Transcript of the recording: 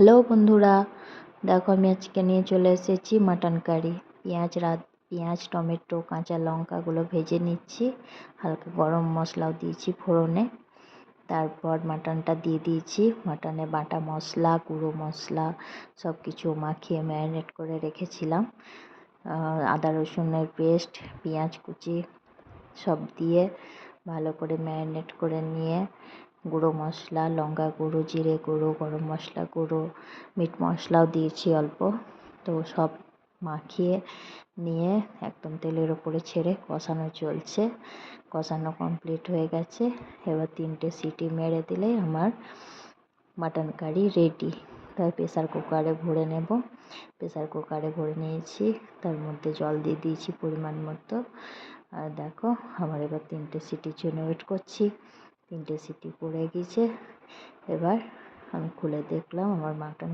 Hello বন্ধুরা, দেখো আমি আজকে নিয়ে চলে এসেছি মাটন কারি। পেঁয়াজ টমেটো কাঁচা লঙ্কাগুলো ভেজে নিচ্ছি, হালকা গরম মশলাও দিয়েছি ফোড়নে। তারপর মাটনটা দিয়ে দিয়েছি, মাটনে বাটা মশলা গুঁড়ো মশলা সব কিছু মাখিয়ে ম্যারিনেট করে রেখেছিলাম। আদা রসুনের পেস্ট পেঁয়াজ কুচি সব দিয়ে ভালো করে ম্যারিনেট করে নিয়ে গুঁড়ো মশলা লঙ্কা গুঁড়ো জিরে গুঁড়ো গরম মশলা গুঁড়ো মিট মশলাও দিয়েছি অল্প, তো সব মাখিয়ে নিয়ে একদম তেলের ওপরে ছেড়ে কষানো চলছে। কষানো কমপ্লিট হয়ে গেছে, এবার 3টে সিটি মেরে দিলেই আমার মাটন কারি রেডি। তাই প্রেসার কুকারে ভরে নেব। প্রেসার কুকারে ভরে নিয়েছি, তার মধ্যে জল দিয়ে দিয়েছি পরিমাণ মতো। আর দেখো আমার এবার 3টে সিটির জন্য ওয়েট করছি। 3টে সিটি পড়ে গেছে, এবার আমি খুলে দেখলাম আমার মাটন